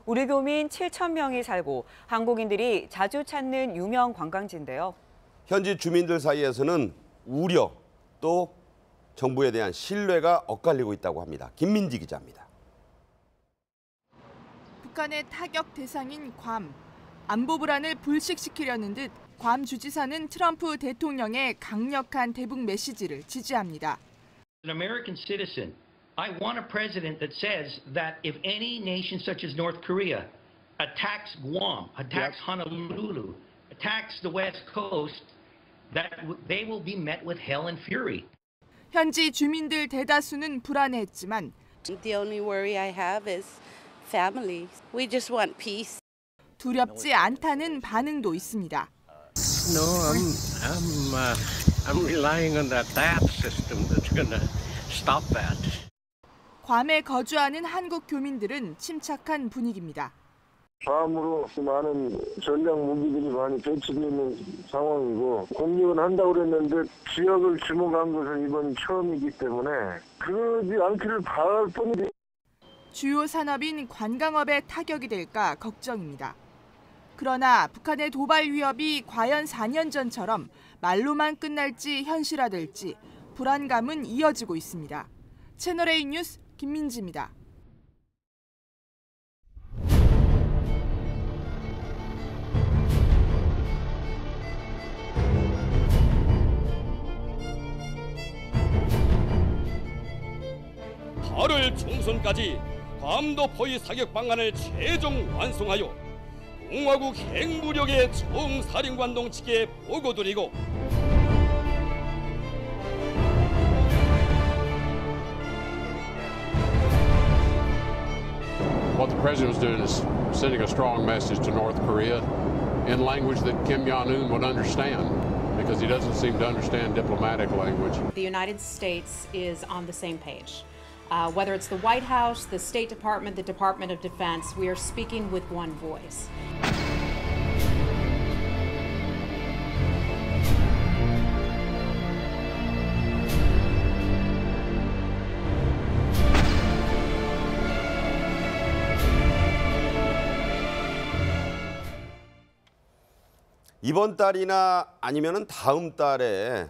우리 교민 7,000명이 살고 한국인들이 자주 찾는 유명 관광지인데요. 현지 주민들 사이에서는 우려 또 정부에 대한 신뢰가 엇갈리고 있다고 합니다. 김민지 기자입니다. 북한의 타격 대상인 괌. 안보 불안을 불식시키려는 듯 괌 주지사는 트럼프 대통령의 강력한 대북 메시지를 지지합니다. An American citizen, I want a president that says that if any nation such as North Korea attacks Guam, attacks Honolulu, attacks the West Coast, that they will be met with hell and fury. 현지 주민들 대다수는 불안해했지만 The only worry I have is family. We just want peace. 두렵지 않다는 반응도 있습니다. No, I'm relying on that system that's going to stop that. 괌에 거주하는 한국 교민들은 침착한 분위기입니다. 괌으로 많은 전략 무기들이 많이 배치되어 있는 상황이고 공격을 한다고 그랬는데 지역을 주목한 것은 이번 처음이기 때문에 그러지 않기를 바랄 뿐이지. 주요 산업인 관광업에 타격이 될까 걱정입니다. 그러나 북한의 도발 위협이 과연 4년 전처럼 말로만 끝날지 현실화될지 불안감은 이어지고 있습니다. 채널A 뉴스 김민지입니다. (8월) 총선까지 괌도 포위 사격 방안을 최종 완성하여 공화국 핵무력의 총사령관동 측에 보고드리고 What the president was doing is sending a strong message to North Korea in language that Kim Jong-un would understand, because he doesn't seem to understand diplomatic language. The United States is on the same page. Whether it's the White House, the State Department, the Department of Defense, we are speaking with one voice. 이번 달이나 아니면은 다음 달에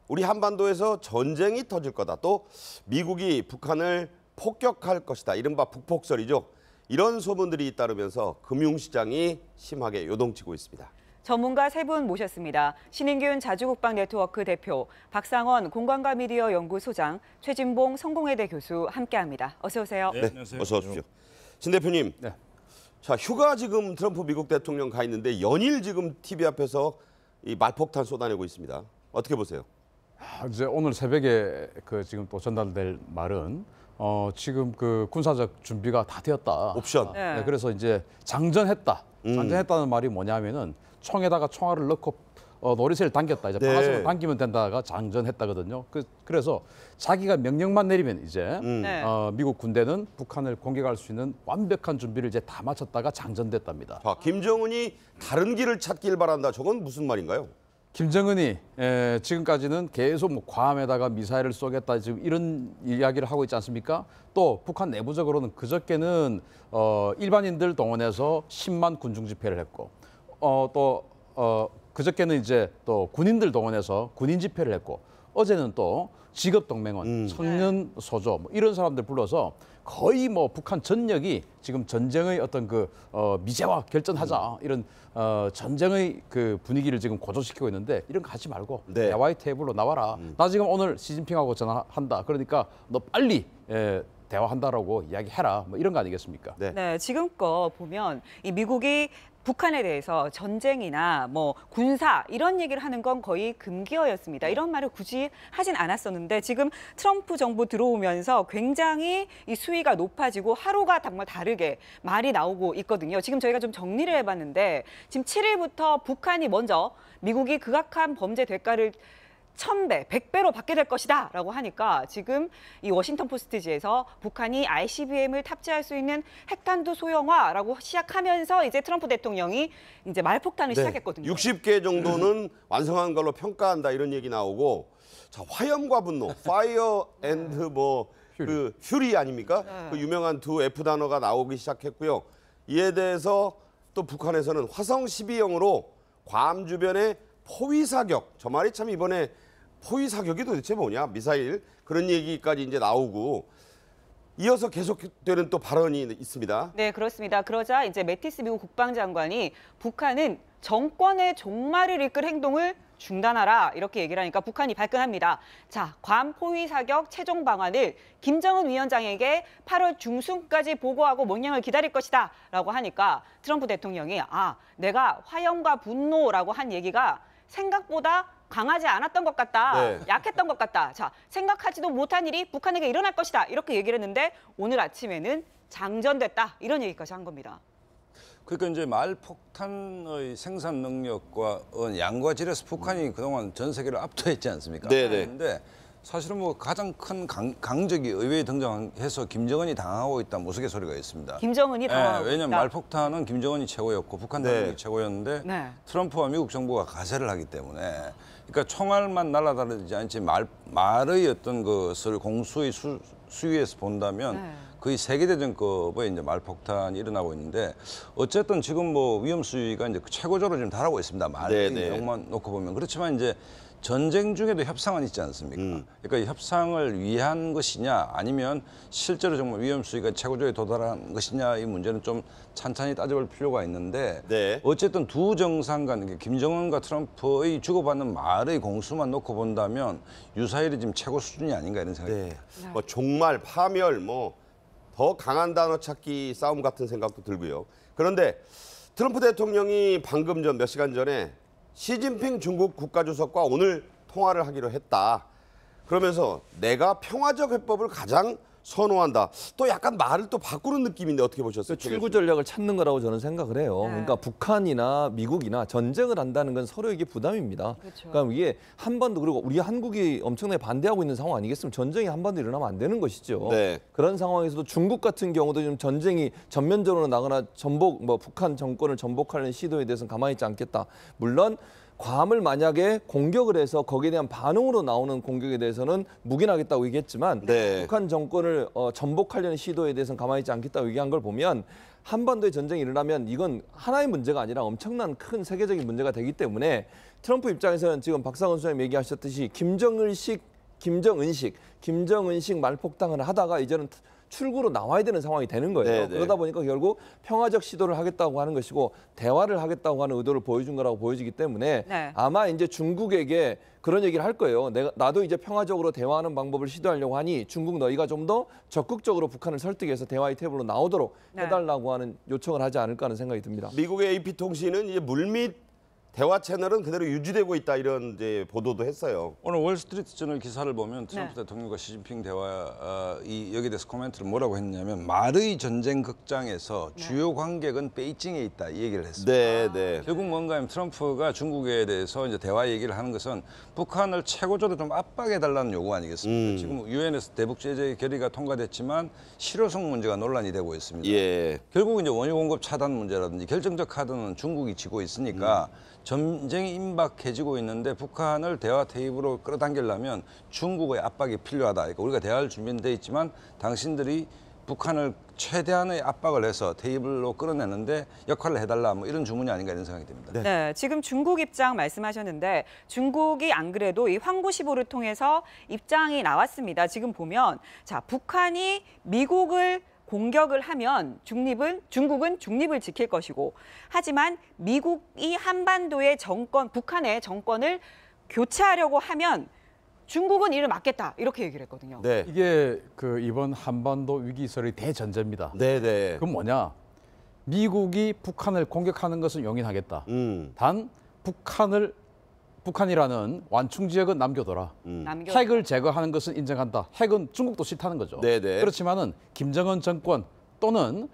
우리 한반도에서 전쟁이 터질 거다. 또 미국이 북한을 폭격할 것이다. 이른바 북폭설이죠. 이런 소문들이 잇따르면서 금융시장이 심하게 요동치고 있습니다. 전문가 세 분 모셨습니다. 신인균 자주국방네트워크 대표, 박상원 공간과 미디어 연구소장, 최진봉 성공회대 교수 함께합니다. 어서 오세요. 네, 어서 오십시오. 신 대표님. 네. 자, 휴가 지금 트럼프 미국 대통령 가 있는데 연일 지금 TV 앞에서 이 말폭탄 쏟아내고 있습니다. 어떻게 보세요? 이제 오늘 새벽에 지금 또 전달될 말은 지금 그 군사적 준비가 다 되었다. 옵션. 네, 그래서 이제 장전했다. 장전했다는 말이 뭐냐면은 총에다가 총알을 넣고 노리쇠를 당겼다. 이제 방아쇠를 당기면 된다가 장전했다거든요. 그래서 자기가 명령만 내리면 이제 미국 군대는 북한을 공격할 수 있는 완벽한 준비를 이제 다 마쳤다가 장전됐답니다. 자, 김정은이 다른 길을 찾길 바란다. 저건 무슨 말인가요? 김정은이 지금까지는 계속 뭐 괌에다가 미사일을 쏘겠다 지금 이런 이야기를 하고 있지 않습니까? 또 북한 내부적으로는 그저께는 일반인들 동원해서 10만 군중 집회를 했고 그저께는 이제 또 군인들 동원해서 군인 집회를 했고 어제는 또 직업동맹원, 청년 소조 뭐 이런 사람들 불러서 거의 뭐 북한 전역이 지금 전쟁의 어떤 미제와 결전하자 이런 전쟁의 그 분위기를 지금 고조시키고 있는데 이런 거 하지 말고 대화의 테이블로 나와라. 나 지금 오늘 시진핑하고 전화한다. 그러니까 너 빨리 대화한다라고 이야기해라. 뭐 이런 거 아니겠습니까? 네, 지금껏 보면 이 미국이 북한에 대해서 전쟁이나 뭐 군사 이런 얘기를 하는 건 거의 금기어였습니다. 이런 말을 굳이 하진 않았었는데 지금 트럼프 정부 들어오면서 굉장히 이 수위가 높아지고 하루가 정말 다르게 말이 나오고 있거든요. 지금 저희가 좀 정리를 해봤는데 지금 7일부터 북한이 먼저 미국이 극악한 범죄 대가를 1000배, 100배로 받게 될 것이다 라고 하니까 지금 이 워싱턴 포스트지에서 북한이 ICBM을 탑재할 수 있는 핵탄두 소형화라고 시작하면서 이제 트럼프 대통령이 이제 말폭탄을 시작했거든요. 60개 정도는 완성한 걸로 평가한다 이런 얘기 나오고 자, 화염과 분노, 파이어 앤드 퓨리 아닙니까? 그 유명한 두 F 단어가 나오기 시작했고요. 이에 대해서 또 북한에서는 화성 12형으로 괌 주변에 포위 사격, 저 말이 참 이번에 포위 사격이 도대체 뭐냐, 미사일 그런 얘기까지 이제 나오고 이어서 계속되는 또 발언이 있습니다. 네, 그렇습니다. 그러자 이제 매티스 미국 국방장관이 북한은 정권의 종말을 이끌 행동을 중단하라 이렇게 얘기를 하니까 북한이 발끈합니다. 자, 괌 포위 사격 최종 방안을 김정은 위원장에게 8월 중순까지 보고하고 명령을 기다릴 것이다 라고 하니까 트럼프 대통령이 내가 화염과 분노라고 한 얘기가 생각보다 강하지 않았던 것 같다. 네. 약했던 것 같다. 자, 생각하지도 못한 일이 북한에게 일어날 것이다. 이렇게 얘기를 했는데 오늘 아침에는 장전됐다. 이런 얘기까지 한 겁니다. 그러니까 이제 말폭탄의 생산 능력과 양과 질에서 북한이 그동안 전 세계를 압도했지 않습니까? 네네. 그런데 사실은 뭐 가장 큰 강적이 의회에 등장해서 김정은이 당하고 있다 우스갯소리가 있습니다. 김정은이 당하고 있다. 왜냐하면 말폭탄은 김정은이 최고였고 북한 당국이 최고였는데 네. 트럼프와 미국 정부가 가세를 하기 때문에 그러니까 총알만 날아다니지 않지 말의 어떤 것을 공수의 수위에서 본다면 거의 세계대전급의 이제 말폭탄이 일어나고 있는데 어쨌든 지금 뭐 위험 수위가 이제 최고조로 지금 달하고 있습니다. 말의 내용만 놓고 보면 그렇지만 이제 전쟁 중에도 협상은 있지 않습니까? 그러니까 협상을 위한 것이냐 아니면 실제로 정말 위험 수위가 최고조에 도달한 것이냐 이 문제는 좀 찬찬히 따져볼 필요가 있는데 어쨌든 두 정상 간 김정은과 트럼프의 주고받는 말의 공수만 놓고 본다면 유사일이 지금 최고 수준이 아닌가 이런 생각이 듭니다. 뭐 종말, 파멸, 뭐 더 강한 단어 찾기 싸움 같은 생각도 들고요. 그런데 트럼프 대통령이 방금 전 몇 시간 전에 시진핑 중국 국가주석과 오늘 통화를 하기로 했다. 그러면서 내가 평화적 해법을 가장 선호한다. 또 약간 말을 또 바꾸는 느낌인데 어떻게 보셨어요? 출구 전략을 찾는 거라고 저는 생각을 해요. 그러니까 북한이나 미국이나 전쟁을 한다는 건 서로에게 부담입니다. 그렇죠. 그러니까 이게 한반도 그리고 우리 한국이 엄청나게 반대하고 있는 상황 아니겠습니까? 전쟁이 한반도에 일어나면 안 되는 것이죠. 그런 상황에서도 중국 같은 경우도 지금 전쟁이 전면적으로 나거나 북한 정권을 전복하는 시도에 대해서는 가만히 있지 않겠다. 물론 괌을 만약에 공격을 해서 거기에 대한 반응으로 나오는 공격에 대해서는 묵인하겠다고 얘기했지만 북한 정권을 전복하려는 시도에 대해서는 가만히 있지 않겠다고 얘기한 걸 보면 한반도의 전쟁이 일어나면 이건 하나의 문제가 아니라 엄청난 큰 세계적인 문제가 되기 때문에 트럼프 입장에서는 지금 박상원 소장님 얘기하셨듯이 김정은식 말폭탄을 하다가 이제는 출구로 나와야 되는 상황이 되는 거예요. 그러다 보니까 결국 평화적 시도를 하겠다고 하는 것이고 대화를 하겠다고 하는 의도를 보여준 거라고 보여지기 때문에 아마 이제 중국에게 그런 얘기를 할 거예요. 나도 이제 평화적으로 대화하는 방법을 시도하려고 하니 중국 너희가 좀 더 적극적으로 북한을 설득해서 대화의 테이블로 나오도록 해달라고 하는 요청을 하지 않을까 하는 생각이 듭니다. 미국의 AP통신은 이제 물밑 대화 채널은 그대로 유지되고 있다 이런 이제 보도도 했어요. 오늘 월스트리트저널 기사를 보면 트럼프 대통령과 시진핑 이 여기에 대해서 코멘트를 뭐라고 했냐면 말의 전쟁 극장에서 주요 관객은 베이징에 있다 이 얘기를 했습니다. 결국 뭔가 하면 트럼프가 중국에 대해서 이제 대화 얘기를 하는 것은 북한을 최고조로 좀 압박해 달라는 요구 아니겠습니까? 지금 유엔에서 대북 제재 결의가 통과됐지만 실효성 문제가 논란이 되고 있습니다. 결국 이제 원유 공급 차단 문제라든지 결정적 카드는 중국이 쥐고 있으니까 전쟁이 임박해지고 있는데 북한을 대화 테이블로 끌어당기려면 중국의 압박이 필요하다. 그러니까 우리가 대화할 준비는 돼 있지만 당신들이 북한을 최대한의 압박을 해서 테이블로 끌어내는데 역할을 해달라 뭐 이런 주문이 아닌가 이런 생각이 듭니다. 네, 지금 중국 입장 말씀하셨는데 중국이 안 그래도 이 황구시보를 통해서 입장이 나왔습니다. 지금 보면 자 북한이 미국을 공격을 하면 중국은 중립을 지킬 것이고 하지만 미국이 한반도의 북한의 정권을 교체하려고 하면 중국은 이를 막겠다 이렇게 얘기를 했거든요. 이게 이번 한반도 위기설의 대전제입니다. 그건 뭐냐? 미국이 북한을 공격하는 것은 용인하겠다. 단 북한이라는 완충 지역은 남겨둬라. 핵을 제거하는 것은 인정한다. 핵은 중국도 싫다는 거죠. 그렇지만은 김정은 정권 또는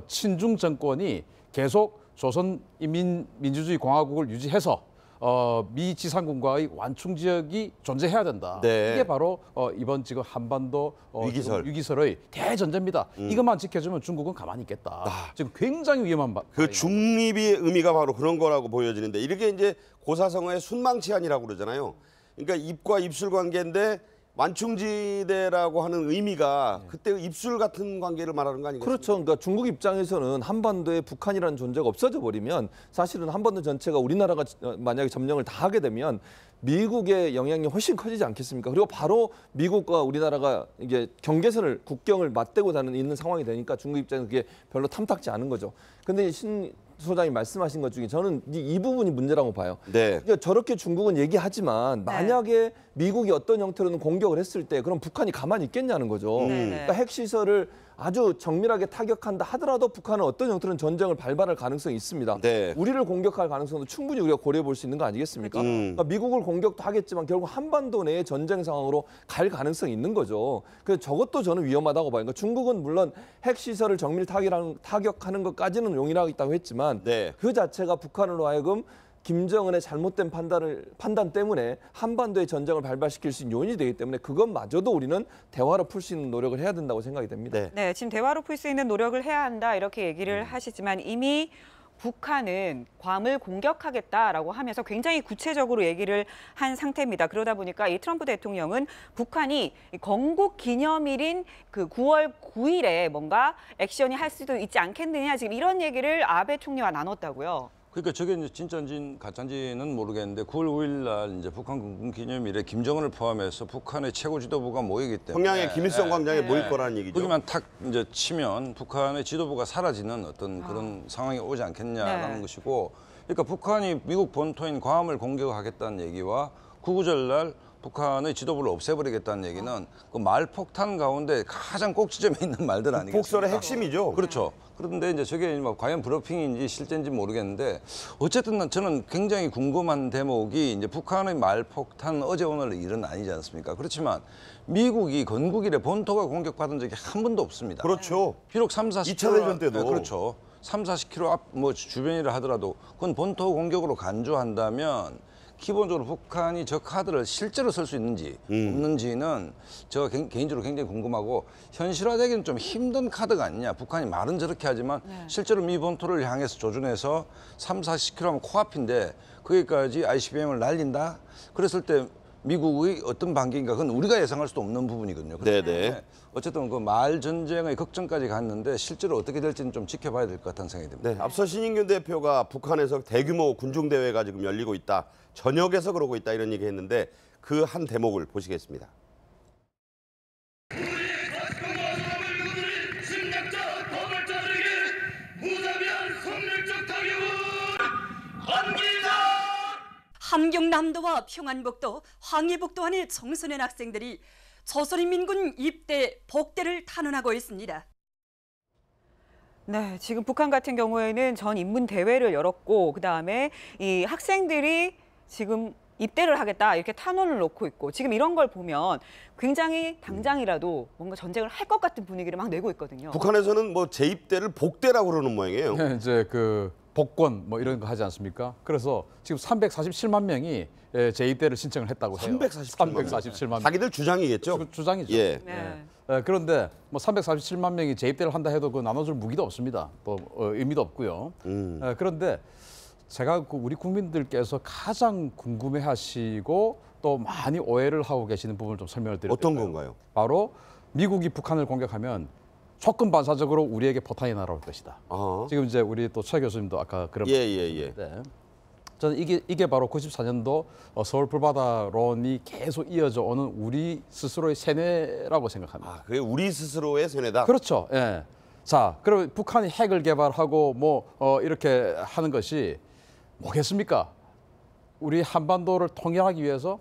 친중 정권이 계속 조선인민민주주의 공화국을 유지해서 미 지상군과의 완충 지역이 존재해야 된다. 이게 바로 이번 지금 한반도 위기설의 대전제입니다. 이것만 지켜주면 중국은 가만히 있겠다. 지금 굉장히 위험한 그 중립의 의미가 바로 그런 거라고 보여지는데 이렇게 이제 고사성어의 순망치안이라고 그러잖아요. 그러니까 입과 입술 관계인데 완충지대라고 하는 의미가 그때 입술 같은 관계를 말하는 거 아니겠습니까? 그렇죠. 그러니까 중국 입장에서는 한반도에 북한이라는 존재가 없어져 버리면 사실은 한반도 전체가 우리나라가 만약에 점령을 다 하게 되면 미국의 영향이 훨씬 커지지 않겠습니까? 그리고 바로 미국과 우리나라가 이게 경계선을 국경을 맞대고 있는 상황이 되니까 중국 입장에서 그게 별로 탐탁지 않은 거죠. 근데 신 소장이 말씀하신 것 중에 저는 이 부분이 문제라고 봐요. 네. 그러니까 저렇게 중국은 얘기하지만 만약에 미국이 어떤 형태로는 공격을 했을 때 그럼 북한이 가만히 있겠냐는 거죠. 그러니까 핵시설을 아주 정밀하게 타격한다 하더라도 북한은 어떤 형태로는 전쟁을 발발할 가능성이 있습니다. 네. 우리를 공격할 가능성도 충분히 우리가 고려해 볼 수 있는 거 아니겠습니까? 그러니까 미국을 공격도 하겠지만 결국 한반도 내의 전쟁 상황으로 갈 가능성이 있는 거죠. 그래서 저것도 저는 위험하다고 봐요. 그러니까 중국은 물론 핵시설을 정밀 타격하는 것까지는 용인하겠다고 했지만 그 자체가 북한으로 하여금 김정은의 잘못된 판단 때문에 한반도의 전쟁을 발발시킬 수 있는 요인이 되기 때문에 그것마저도 우리는 대화로 풀 수 있는 노력을 해야 된다고 생각이 됩니다. 네, 지금 대화로 풀 수 있는 노력을 해야 한다 이렇게 얘기를 하시지만 이미 북한은 괌을 공격하겠다라고 하면서 굉장히 구체적으로 얘기를 한 상태입니다. 그러다 보니까 이 트럼프 대통령은 북한이 건국 기념일인 그 9월 9일에 뭔가 액션이 할 수도 있지 않겠느냐 지금 이런 얘기를 아베 총리와 나눴다고요. 그러니까 저게 이제 진짜인지 가짜인지는 모르겠는데 9월 5일 날 이제 북한 건국기념일에 김정은을 포함해서 북한의 최고 지도부가 모이기 때문에 평양의 김일성 광장에 모일 거라는 얘기죠. 거기만 탁 이제 치면 북한의 지도부가 사라지는 어떤 그런 상황이 오지 않겠냐라는 것이고, 그러니까 북한이 미국 본토인 괌을 공격하겠다는 얘기와 구구절 날 북한의 지도부를 없애버리겠다는 얘기는 그 말폭탄 가운데 가장 꼭지점에 있는 말들 아니겠습니까? 북설의 핵심이죠. 그렇죠. 그런데 이제 저게 뭐 과연 브러핑인지 실제인지 모르겠는데 어쨌든 저는 굉장히 궁금한 대목이 이제 북한의 말폭탄 어제 오늘 일은 아니지 않습니까? 그렇지만 미국이 건국일에 본토가 공격받은 적이 한 번도 없습니다. 그렇죠. 비록 3, 40km 2차 대전 때도. 네, 그렇죠. 3, 40km 앞 뭐 주변이라 하더라도 그건 본토 공격으로 간주한다면 기본적으로 북한이 저 카드를 실제로 쓸 수 있는지 없는지는 제가 개인적으로 굉장히 궁금하고, 현실화되기는 좀 힘든 카드가 아니냐. 북한이 말은 저렇게 하지만 실제로 미 본토를 향해서 조준해서 3, 40km 하면 코앞인데 거기까지 ICBM을 날린다? 그랬을 때 미국의 어떤 반기인가 그건 우리가 예상할 수도 없는 부분이거든요. 네네. 어쨌든 그 말 전쟁의 걱정까지 갔는데 실제로 어떻게 될지는 좀 지켜봐야 될 것 같다는 생각이 듭니다. 네, 앞서 신인균 대표가 북한에서 대규모 군중 대회가 지금 열리고 있다. 전역에서 그러고 있다 이런 얘기 했는데 그 한 대목을 보시겠습니다. 함경남도와 평안북도, 황해북도안의 청소년 학생들이 조선인민군 입대 복대를 탄원하고 있습니다. 네, 지금 북한 같은 경우에는 전 인문 대회를 열었고 그다음에 이 학생들이 지금 입대를 하겠다 이렇게 탄원을 놓고 있고 지금 이런 걸 보면 굉장히 당장이라도 뭔가 전쟁을 할 것 같은 분위기를 막 내고 있거든요. 북한에서는 뭐 재입대를 복대라고 그러는 모양이에요. 네, 이제 그 복권 뭐 이런 거 하지 않습니까? 그래서 지금 347만 명이 재입대를 신청을 했다고 해요. 347만 명. 자기들 주장이겠죠? 주장이죠. 예. 그런데 뭐 347만 명이 재입대를 한다 해도 그 나눠줄 무기도 없습니다. 또 의미도 없고요. 그런데 제가 우리 국민들께서 가장 궁금해하시고 또 많이 오해를 하고 계시는 부분을 좀 설명을 드릴게요. 어떤 건가요? 바로 미국이 북한을 공격하면 조건 반사적으로 우리에게 포탄이 날아올 것이다. 지금 이제 우리 또 최 교수님도 아까 그런 말씀하셨는데 저는 이게 바로 94년도 서울 불바다론이 계속 이어져 오는 우리 스스로의 세뇌라고 생각합니다. 그게 우리 스스로의 세뇌다. 그렇죠. 예. 자, 그럼 북한이 핵을 개발하고 뭐 이렇게 하는 것이 뭐겠습니까? 우리 한반도를 통일하기 위해서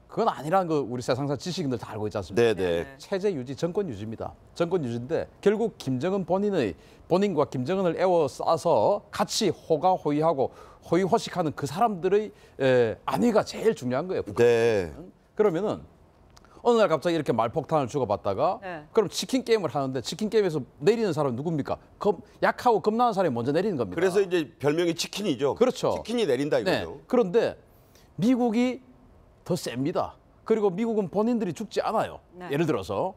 그건 아니라는 거 우리 세상사 지식인들 다 알고 있지 않습니까? 네네. 체제 유지, 정권 유지입니다. 정권 유지인데 결국 김정은 본인과 김정은을 에워싸서 같이 호가호위하고 호의호식하는 그 사람들의 안위가 제일 중요한 거예요. 북한. 네. 그러면은 어느 날 갑자기 이렇게 말폭탄을 주고받다가 그럼 치킨 게임을 하는데 치킨 게임에서 내리는 사람은 누굽니까? 약하고 겁나는 사람이 먼저 내리는 겁니다. 그래서 이제 별명이 치킨이죠. 그렇죠. 치킨이 내린다 이거죠. 네. 그런데 미국이 더 셉니다. 그리고 미국은 본인들이 죽지 않아요. 네. 예를 들어서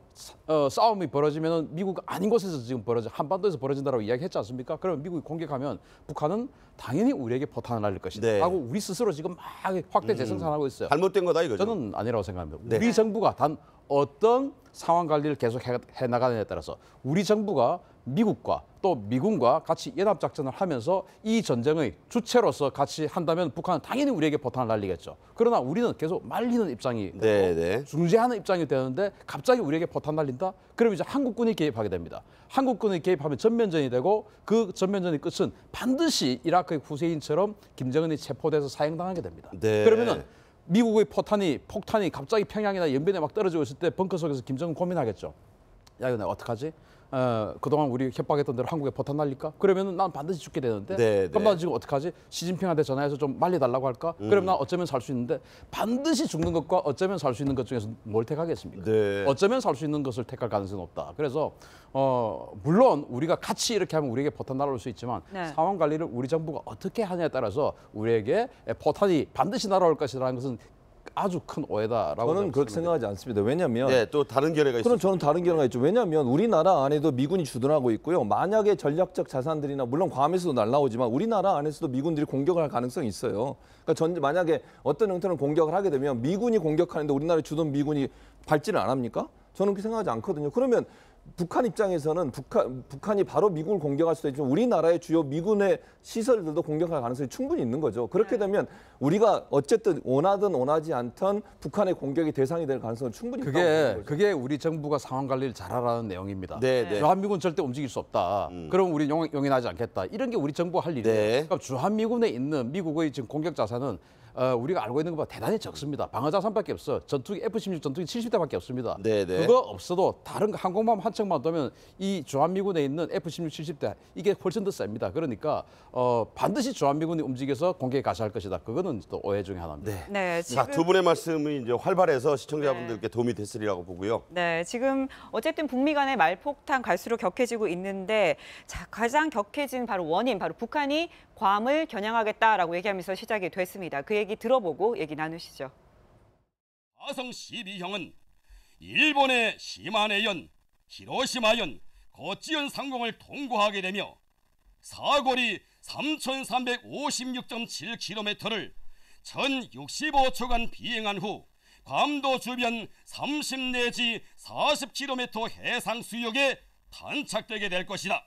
싸움이 벌어지면 미국 아닌 곳에서 지금 한반도에서 벌어진다고 이야기했지 않습니까? 그러면 미국이 공격하면 북한은 당연히 우리에게 포탄을 날릴 것이다. 네. 하고 우리 스스로 지금 막 확대 재생산하고 있어요. 잘못된 거다 이거죠. 저는 아니라고 생각합니다. 네. 우리 정부가 단 어떤 상황 관리를 계속 해나가느냐에 따라서 우리 정부가 미국과 또 미군과 같이 연합작전을 하면서 이 전쟁의 주체로서 같이 한다면 북한은 당연히 우리에게 포탄을 날리겠죠. 그러나 우리는 계속 말리는 입장이 되고 중재하는 입장이 되는데 갑자기 우리에게 포탄 날린다? 그러면 이제 한국군이 개입하게 됩니다. 한국군이 개입하면 전면전이 되고 그 전면전의 끝은 반드시 이라크의 후세인처럼 김정은이 체포돼서 사형당하게 됩니다. 네. 그러면은 미국의 폭탄이 갑자기 평양이나 연변에 막 떨어지고 있을 때 벙커 속에서 김정은 고민하겠죠. 야, 이거 내가 어떡하지? 그동안 우리 협박했던 대로 한국에 포탄 날릴까? 그러면 난 반드시 죽게 되는데 그럼 난 지금 어떡하지? 시진핑한테 전화해서 좀 말려달라고 할까? 그럼 난 어쩌면 살 수 있는데 반드시 죽는 것과 어쩌면 살 수 있는 것 중에서 뭘 택하겠습니까? 어쩌면 살 수 있는 것을 택할 가능성은 없다. 그래서 물론 우리가 같이 이렇게 하면 우리에게 포탄 날아올 수 있지만 상황 관리를 우리 정부가 어떻게 하냐에 따라서 우리에게 포탄이 반드시 날아올 것이라는 것은 아주 큰 오해다라고 저는 그렇게 생각하지 않습니다. 왜냐하면 또 다른 견해가 있어요. 그럼 저는 다른 견해가 있죠. 왜냐하면 우리나라 안에도 미군이 주둔하고 있고요. 만약에 전략적 자산들이나 물론 괌에서도 날라오지만 우리나라 안에서도 미군들이 공격을 할 가능성이 있어요. 그러니까 만약에 어떤 형태는 공격을 하게 되면 미군이 공격하는데 우리나라에 주둔 미군이 발진을 안 합니까? 저는 그렇게 생각하지 않거든요. 그러면 북한 입장에서는 북한이 바로 미국을 공격할 수도 있지만 우리나라의 주요 미군의 시설들도 공격할 가능성이 충분히 있는 거죠. 그렇게 되면 우리가 어쨌든 원하든 원하지 않든 북한의 공격의 대상이 될 가능성은 충분히 있다고 보는 거죠. 그게 우리 정부가 상황 관리를 잘하라는 내용입니다. 네. 주한미군 절대 움직일 수 없다. 그럼 우리 용인하지 않겠다. 이런 게 우리 정부가 할 일이에요. 그러니까 주한미군에 있는 미국의 지금 공격 자산은 우리가 알고 있는 것보다 대단히 적습니다. 방어 자산밖에 없어. 전투기 F-16 전투기 70대밖에 없습니다. 그거 없어도 다른 항공모함 한 척만 두면 이 주한미군에 있는 F-16 70대 이게 훨씬 더 셉니다. 그러니까 반드시 주한미군이 움직여서 공격에 가시할 것이다. 그거는 또 오해 중에 하나입니다. 네, 자, 두 분의 말씀이 이제 활발해서 시청자분들께 도움이 됐으리라고 보고요. 네, 지금 어쨌든 북미 간의 말폭탄 갈수록 격해지고 있는데 가장 격해진 바로 원인, 바로 북한이 괌을 겨냥하겠다라고 얘기하면서 시작이 됐습니다. 그 얘기 들어보고 얘기 나누시죠. 화성 12형은 일본의 시마네현, 히로시마현, 고치현 상공을 통과하게 되며 사거리 3,356.7km를 1,065초간 비행한 후 괌도 주변 30 내지 40km 해상 수역에 탄착되게 될 것이다.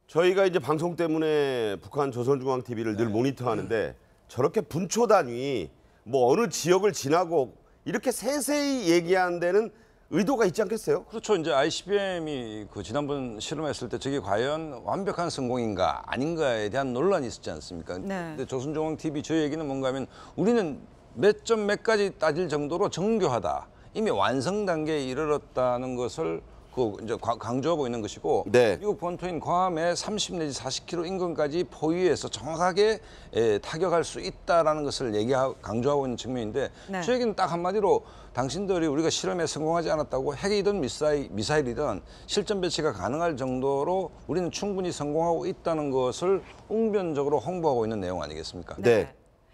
저희가 이제 방송 때문에 북한 조선중앙TV를 늘 모니터하는데 저렇게 분초 단위 뭐 어느 지역을 지나고 이렇게 세세히 얘기하는 데는 의도가 있지 않겠어요? 그렇죠. 이제 ICBM이 그 지난번 실험했을 때 저게 과연 완벽한 성공인가 아닌가에 대한 논란이 있었지 않습니까? 근데 조선중앙TV 저 얘기는 뭔가 하면 우리는 몇 점 몇 가지 따질 정도로 정교하다. 이미 완성 단계에 이르렀다는 것을 이제 강조하고 있는 것이고 미국 본토인 괌의 30 내지 40km 인근까지 포위해서 정확하게 타격할 수 있다라는 것을 강조하고 있는 측면인데 저 얘기는 딱 한마디로 당신들이 우리가 실험에 성공하지 않았다고 핵이든 미사일이든 실전 배치가 가능할 정도로 우리는 충분히 성공하고 있다는 것을 웅변적으로 홍보하고 있는 내용 아니겠습니까?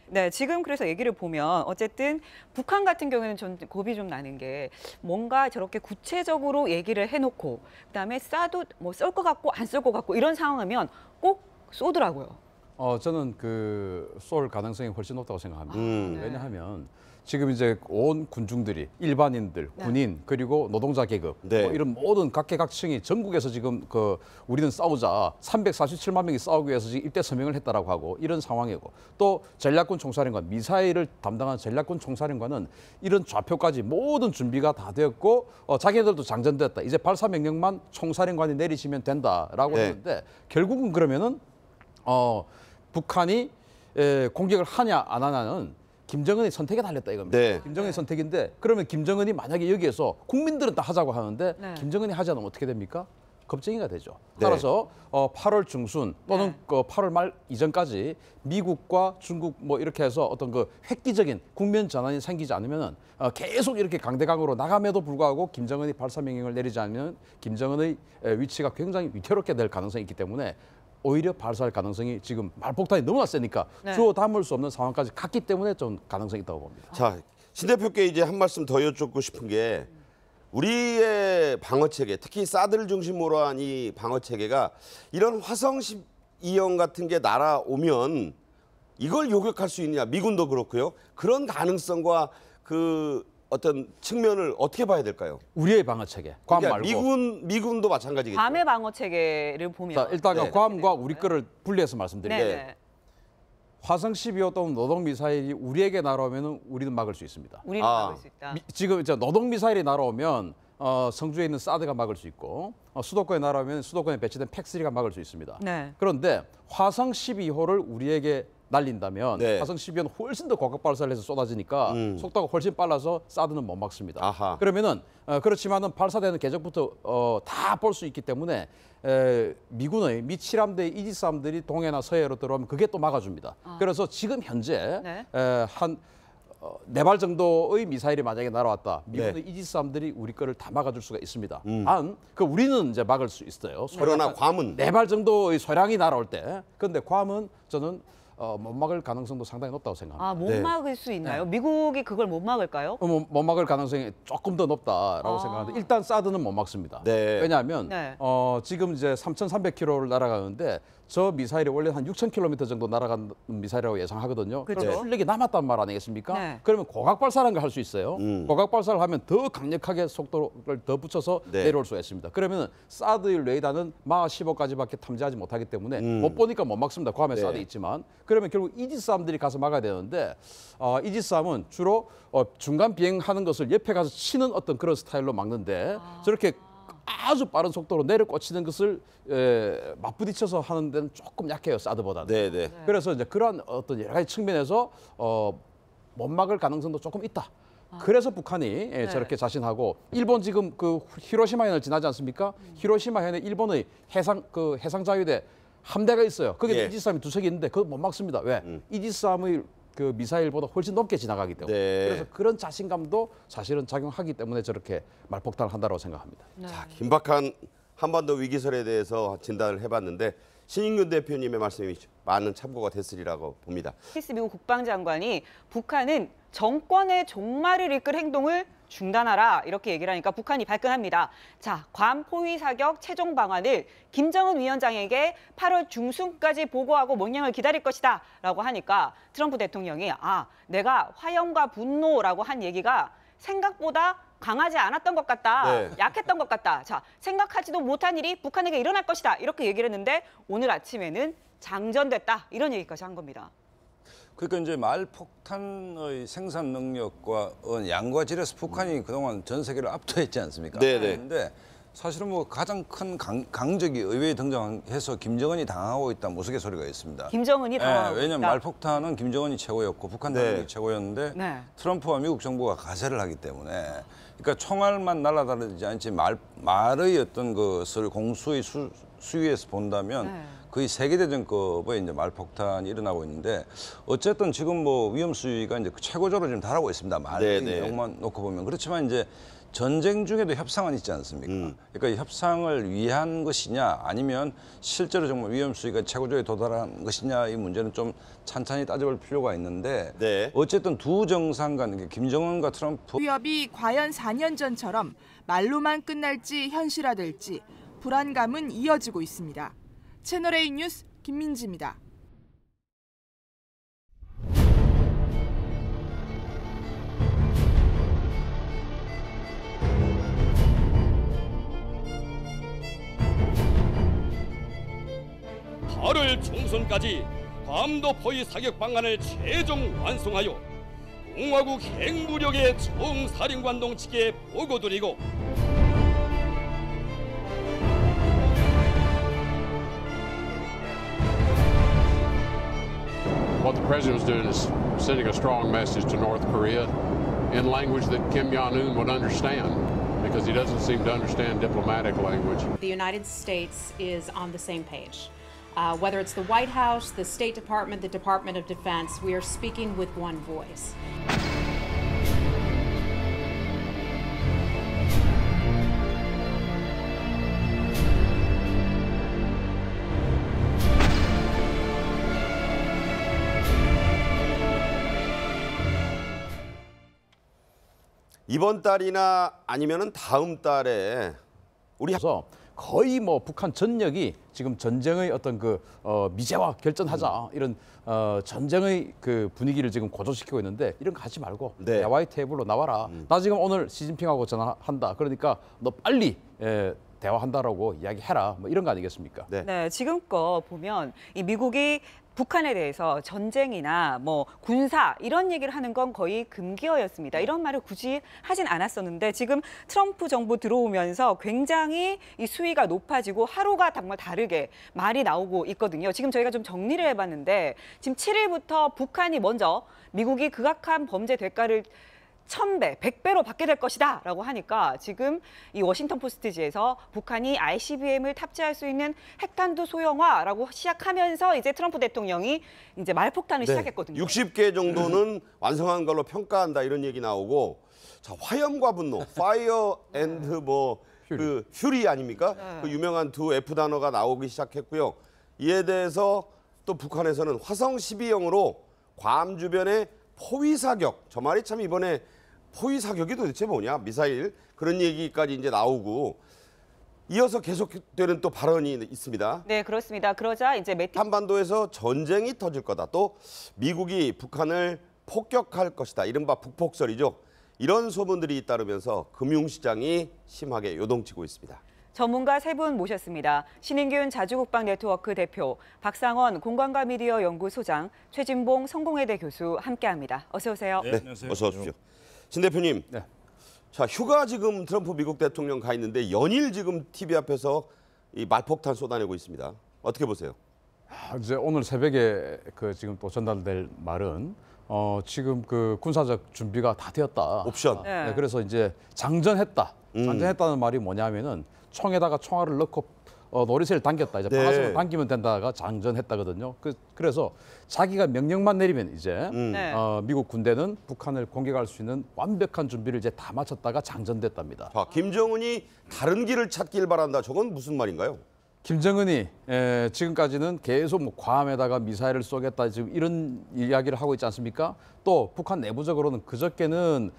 네, 지금 그래서 얘기를 보면 어쨌든 북한 같은 경우에는 전 겁이 좀 나는 게 뭔가 저렇게 구체적으로 얘기를 해놓고 그다음에 쏴도 뭐 쏠 것 같고 안 쏠 것 같고 이런 상황이면 꼭 쏘더라고요. 저는 쏠 가능성이 훨씬 높다고 생각합니다. 왜냐하면 지금 이제 온 군중들이 일반인들, 군인 그리고 노동자 계급 뭐 이런 모든 각계각층이 전국에서 지금 우리는 싸우자 347만 명이 싸우기 위해서 지금 입대 서명을 했다라고 하고 이런 상황이고 또 전략군 총사령관 미사일을 담당한 전략군 총사령관은 이런 좌표까지 모든 준비가 다 되었고 자기들도 장전됐다. 이제 발사 명령만 총사령관이 내리시면 된다라고 했는데 결국은 그러면은 북한이 공격을 하냐 안 하냐는 김정은의 선택에 달렸다 이겁니다. 김정은의 선택인데 그러면 김정은이 만약에 여기에서 국민들은 다 하자고 하는데 김정은이 하지 않으면 어떻게 됩니까? 겁쟁이가 되죠. 따라서 8월 중순 또는 8월 말 이전까지 미국과 중국 뭐 이렇게 해서 어떤 획기적인 국면 전환이 생기지 않으면은 계속 이렇게 강대강으로 나감에도 불구하고 김정은이 발사 명령을 내리지 않으면 김정은의 위치가 굉장히 위태롭게 될 가능성이 있기 때문에 오히려 발사할 가능성이 지금 말폭탄이 너무나 세니까 주워 담을 수 없는 상황까지 갔기 때문에 좀 가능성이 있다고 봅니다. 자, 신 대표께 이제 한 말씀 더 여쭙고 싶은 게 우리의 방어 체계, 특히 사드를 중심으로 한 이 방어 체계가 이런 화성 12형 같은 게 날아오면 이걸 요격할 수 있느냐, 미군도 그렇고요. 그런 가능성과 그 어떤 측면을 어떻게 봐야 될까요? 우리의 방어 체계, 괌 그러니까 말고 미군도 마찬가지겠죠. 괌의 방어 체계를 보면 자, 일단 네. 괌과 우리 거를 분리해서 말씀드릴게요. 네. 화성 12호 또는 노동 미사일이 우리에게 날아오면 우리는 막을 수 있습니다. 우리는 막을 수 있다. 지금 이제 노동 미사일이 날아오면 성주에 있는 사드가 막을 수 있고 수도권에 날아오면 수도권에 배치된 팩3가 막을 수 있습니다. 네. 그런데 화성 12호를 우리에게 날린다면 네. 화성 12호는 훨씬 더 고각 발사를 해서 쏟아지니까 속도가 훨씬 빨라서 사드는 못 막습니다. 아하. 그러면은 그렇지만은 발사되는 궤적부터 다 볼 수 있기 때문에 미군의 미칠함대 이지스함들이 동해나 서해로 들어오면 그게 또 막아줍니다. 그래서 지금 현재 네. 한 4발 정도의 미사일이 만약에 날아왔다. 미군의 네. 이지스함들이 우리 거를 다 막아줄 수가 있습니다. 우리는 이제 막을 수 있어요. 그러나 괌은 4발 정도의 소량이 날아올 때. 그런데 괌은 저는 못 막을 가능성도 상당히 높다고 생각합니다. 아, 못 막을 수 있나요? 미국이 그걸 못 막을까요? 못 막을 가능성이 조금 더 높다라고 생각하는데 일단 사드는 못 막습니다. 네. 왜냐하면 네. 지금 이제 3,300km를 날아가는데 저 미사일이 원래 한 6,000km 정도 날아간 미사일이라고 예상하거든요. 그렇죠. 그럼 출력이 남았단 말 아니겠습니까? 네. 그러면 고각 발사라는 걸 할 수 있어요. 고각 발사를 하면 더 강력하게 속도를 더 붙여서 네. 내려올 수가 있습니다. 그러면 사드의 레이더는 마 15까지밖에 탐지하지 못하기 때문에 못 보니까 못 막습니다. 괌에 네. 사드 있지만 그러면 결국 이지스함들이 가서 막아야 되는데 이지스함은 주로 중간 비행하는 것을 옆에 가서 치는 어떤 그런 스타일로 막는데 저렇게 아주 빠른 속도로 내려 꽂히는 것을 맞부딪혀서 하는 데는 조금 약해요, 사드보다는. 네네. 그래서 이제 그러한 어떤 여러 가지 측면에서 못 막을 가능성도 조금 있다. 그래서 북한이 저렇게 자신하고 일본 지금 그 히로시마 현을 지나지 않습니까? 히로시마 현에 일본의 해상 자유대 함대가 있어요. 거기에 예. 이지스함이 2척이 있는데 그거 못 막습니다. 왜? 이지스함의 그 미사일보다 훨씬 높게 지나가기 때문에. 네. 그래서 그런 자신감도 사실은 작용하기 때문에 저렇게 말폭탄을 한다고 생각합니다. 자, 긴박한 한반도 위기설에 대해서 진단을 해봤는데 신인균 대표님의 말씀이 많은 참고가 됐으리라고 봅니다. 스미스 미국 국방장관이 북한은 정권의 종말을 이끌 행동을 중단하라 이렇게 얘기를 하니까 북한이 발끈합니다. 자, 괌 포위 사격 최종 방안을 김정은 위원장에게 8월 중순까지 보고하고 명령을 기다릴 것이다 라고 하니까 트럼프 대통령이 내가 화염과 분노라고 한 얘기가 생각보다 강하지 않았던 것 같다. 네. 약했던 것 같다. 자, 생각하지도 못한 일이 북한에게 일어날 것이다. 이렇게 얘기를 했는데 오늘 아침에는 장전됐다. 이런 얘기까지 한 겁니다. 그러니까 이제 말폭탄의 생산 능력과 양과 질에서 북한이 그동안 전 세계를 압도했지 않습니까? 네네. 그런데 사실은 뭐 가장 큰 강적이 의회에 등장해서 김정은이 당하고 있다는 무스갯소리가 있습니다. 김정은이 당하고 왜냐하면 있다. 말폭탄은 김정은이 최고였고 북한 당국이 최고였는데 네. 트럼프와 미국 정부가 가세를 하기 때문에 그러니까 총알만 날아다니지 않지 말의 어떤 것을 공수의 수위에서 본다면 거의 세계대전급의 이제 말폭탄이 일어나고 있는데 어쨌든 지금 뭐 위험 수위가 이제 최고조로 지금 달하고 있습니다. 말의 내용만 놓고 보면 그렇지만 이제 전쟁 중에도 협상은 있지 않습니까? 그러니까 협상을 위한 것이냐 아니면 실제로 정말 위험 수위가 최고조에 도달한 것이냐 이 문제는 좀 찬찬히 따져볼 필요가 있는데 어쨌든 두 정상 간 김정은과 트럼프 위협이 과연 4년 전처럼 말로만 끝날지 현실화될지 불안감은 이어지고 있습니다. 채널A 뉴스 김민지입니다. (8월) 총선까지 괌도 포위 사격 방안을 최종 완성하여 공화국 핵무력의 총사령관동 측에 보고드리고 What the president is doing is sending a strong message to North Korea in language that Kim Jong-un would understand, because he doesn't seem to understand diplomatic language. The United States is on the same page. Whether it's the White House, the State Department, the Department of Defense, we are speaking with one voice. 이번 달이나 아니면은 다음 달에 우리서 거의 뭐 북한 전역이 지금 전쟁의 어떤 그 미제와 결전하자 이런 전쟁의 그 분위기를 지금 고조시키고 있는데 이런 거 하지 말고 대화의 테이블로 나와라. 나 지금 오늘 시진핑하고 전화한다. 그러니까 너 빨리 대화한다라고 이야기해라. 뭐 이런 거 아니겠습니까? 네, 지금껏 보면 이 미국이 북한에 대해서 전쟁이나 뭐 군사 이런 얘기를 하는 건 거의 금기어였습니다. 이런 말을 굳이 하진 않았었는데 지금 트럼프 정부 들어오면서 굉장히 이 수위가 높아지고 하루가 정말 다르게 말이 나오고 있거든요. 지금 저희가 좀 정리를 해봤는데 지금 7일부터 북한이 먼저 미국이 극악한 범죄 대가를 1000배, 100배로 받게 될 것이다 라고 하니까 지금 이 워싱턴 포스트지에서 북한이 ICBM을 탑재할 수 있는 핵탄두 소형화라고 시작하면서 이제 트럼프 대통령이 이제 말폭탄을 시작했거든요. 60개 정도는 완성한 걸로 평가한다 이런 얘기 나오고 자, 화염과 분노, 파이어 앤드 그 퓨리 아닙니까? 그 유명한 두 F 단어가 나오기 시작했고요. 이에 대해서 또 북한에서는 화성 12형으로 괌 주변에 포위 사격, 저 말이 참 이번에 포위 사격이 도대체 뭐냐, 미사일 그런 얘기까지 이제 나오고 이어서 계속되는 또 발언이 있습니다. 네, 그렇습니다. 그러자 이제 한반도에서 전쟁이 터질 거다. 또 미국이 북한을 폭격할 것이다. 이른바 북폭설이죠. 이런 소문들이 잇따르면서 금융시장이 심하게 요동치고 있습니다. 전문가 세 분 모셨습니다. 신인균 자주국방 네트워크 대표, 박상원 공간과 미디어 연구소장, 최진봉 성공회대 교수 함께합니다. 어서 오세요. 네, 안녕하세요. 어서 오십시오. 신 대표님, 자 휴가 지금 트럼프 미국 대통령 가 있는데 연일 지금 TV 앞에서 이 말폭탄 쏟아내고 있습니다. 어떻게 보세요? 이제 오늘 새벽에 그 지금 또 전달될 말은 지금 그 군사적 준비가 다 되었다. 옵션. 네, 그래서 이제 장전했다. 장전했다는 말이 뭐냐면은 총에다가 총알을 넣고 노리쇠를 당겼다. 이제 방아쇠를 당기면 된다가 장전했다거든요. 그래서 자기가 명령만 내리면 이제 미국 군대는 북한을 공격할 수 있는 완벽한 준비를 이제 다 마쳤다가 장전됐답니다. 자, 김정은이 다른 길을 찾길 바란다. 저건 무슨 말인가요? 김정은이 지금까지는 계속 뭐 괌에다가 미사일을 쏘겠다 지금 이런 이야기를 하고 있지 않습니까? 또 북한 내부적으로는 그저께는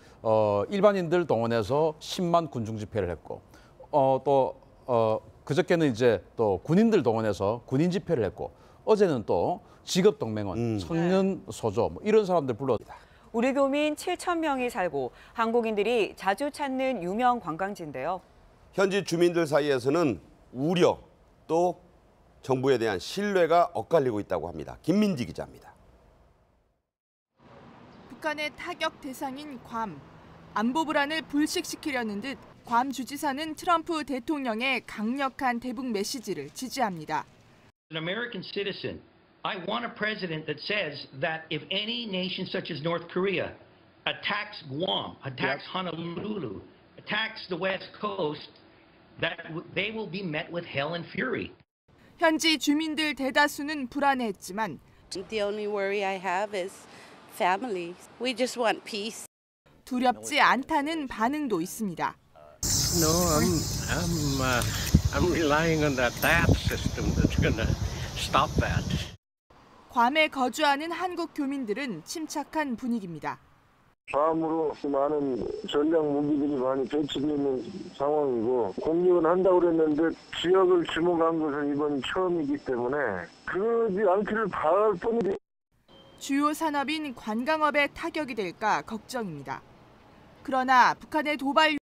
일반인들 동원해서 10만 군중 집회를 했고 그저께는 이제 또 군인들 동원해서 군인 집회를 했고 어제는 또 직업동맹원, 청년 소조 뭐 이런 사람들 불렀다. 우리 교민 7,000명이 살고 한국인들이 자주 찾는 유명 관광지인데요. 현지 주민들 사이에서는 우려 또 정부에 대한 신뢰가 엇갈리고 있다고 합니다. 김민지 기자입니다. 북한의 타격 대상인 괌. 안보 불안을 불식시키려는 듯 괌 주지사는 트럼프 대통령의 강력한 대북 메시지를 지지합니다. An American citizen, I want a president that says that if any nation such as North Korea attacks Guam, attacks Honolulu, attacks the West Coast, that they will be met with hell and fury. 현지 주민들 대다수는 불안해했지만 The only worry I have is family. We just want peace. 두렵지 않다는 반응도 있습니다. No, I'm relying on that system that's going to stop that. 괌에 거주하는 한국 교민들은 침착한 분위기입니다. 괌으로 많은 전략 무기들이 많이 배치되어 있는 상황이고 공격은 한다고 그랬는데 지역을 주목한 것은 이번 처음이기 때문에 그러지 않기를 바랄 뿐이지. 주요 산업인 관광업에 타격이 될까 걱정입니다. 그러나 북한의 도발